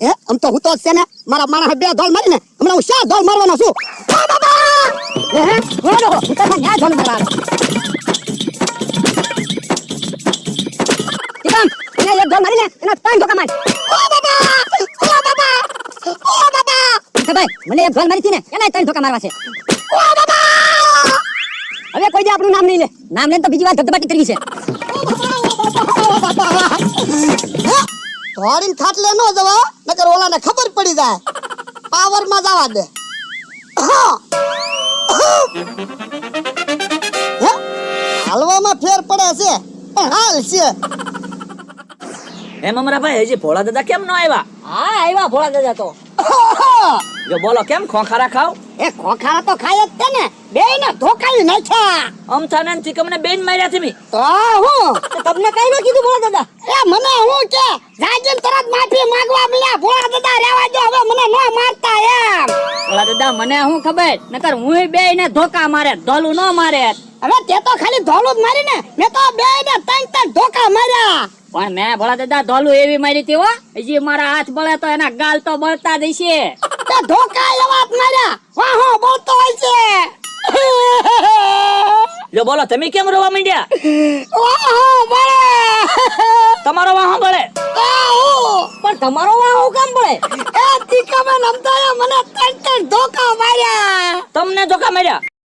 હે આમ તો હું તો છે ને મારા માણસ બે ધોલ મારીને હમણાં હું શા ધોલ મારવાનો છું ઓ બાબા હે બોલો હું તો ન્યા ધોલ મારવાનો ટીકમ એને એક ધોલ મારીને એના ત્રણ ધોકા માર ઓ બાબા ઓ બાબા ઓ બાબા ભાઈ મને એક ધોલ મારી હતી ને એના ત્રણ ધોકા મારવા છે ઓ બાબા હવે કોઈ દે આપણું નામ નહીં લે નામ લઈને તો બીજી વાર ધબધબાટી કરવી છે ધોરીને ખાટલે નો જવા નકર ઓલાને ખબર પડી જાય પાવર માં જવા દે હાલવામાં ફેર પડે છે પણ હાલ છે એમ અમારા ભાઈ હજી ભોળા દાદા કેમ ન આવ્યા? હા આવ્યા ભોળા દાદા તો જો બોલો કેમ ખોખારા ખાવ? એ ખોખારા તો ખાય જ તે ને બેયને ધોકાવી નાખ્યા અમથાને ને ચીકમને બેન માર્યા તમે. તો હું તમને કઈ ન કીધું ભોળા દાદા એ મને હું કે જાગીને તરત માફી માંગવા મળ્યા ભોળા દાદા રહેવા દો હવે મને ન મારતા એમ. ભોળા દાદા મને શું ખબર નકર હું બેયને ધોકા મારે ધોલું ન મારે. હવે તે તો ખાલી ધોલું જ મારી ને મેં તો બેયને ત્રણ ધોકા માર્યા પણ મેં ભોળા દાદા ધોલું એવી મારી હતી હો હજી મારા હાથ બળે તો એના ગાલ તો બળતા દેશે. તે ધોકા એવા જ માર્યા વાહ હો બોલતો હોય છે જો બોલો તમે કેમ રોવા માંડ્યા? વાહ બળે તમારો વાહો બળે પણ તમારો વાહ કામ પડે એ તીકામાં નમતાયા મને ત્રણ ધોકા માર્યા તમને ધોકા માર્યા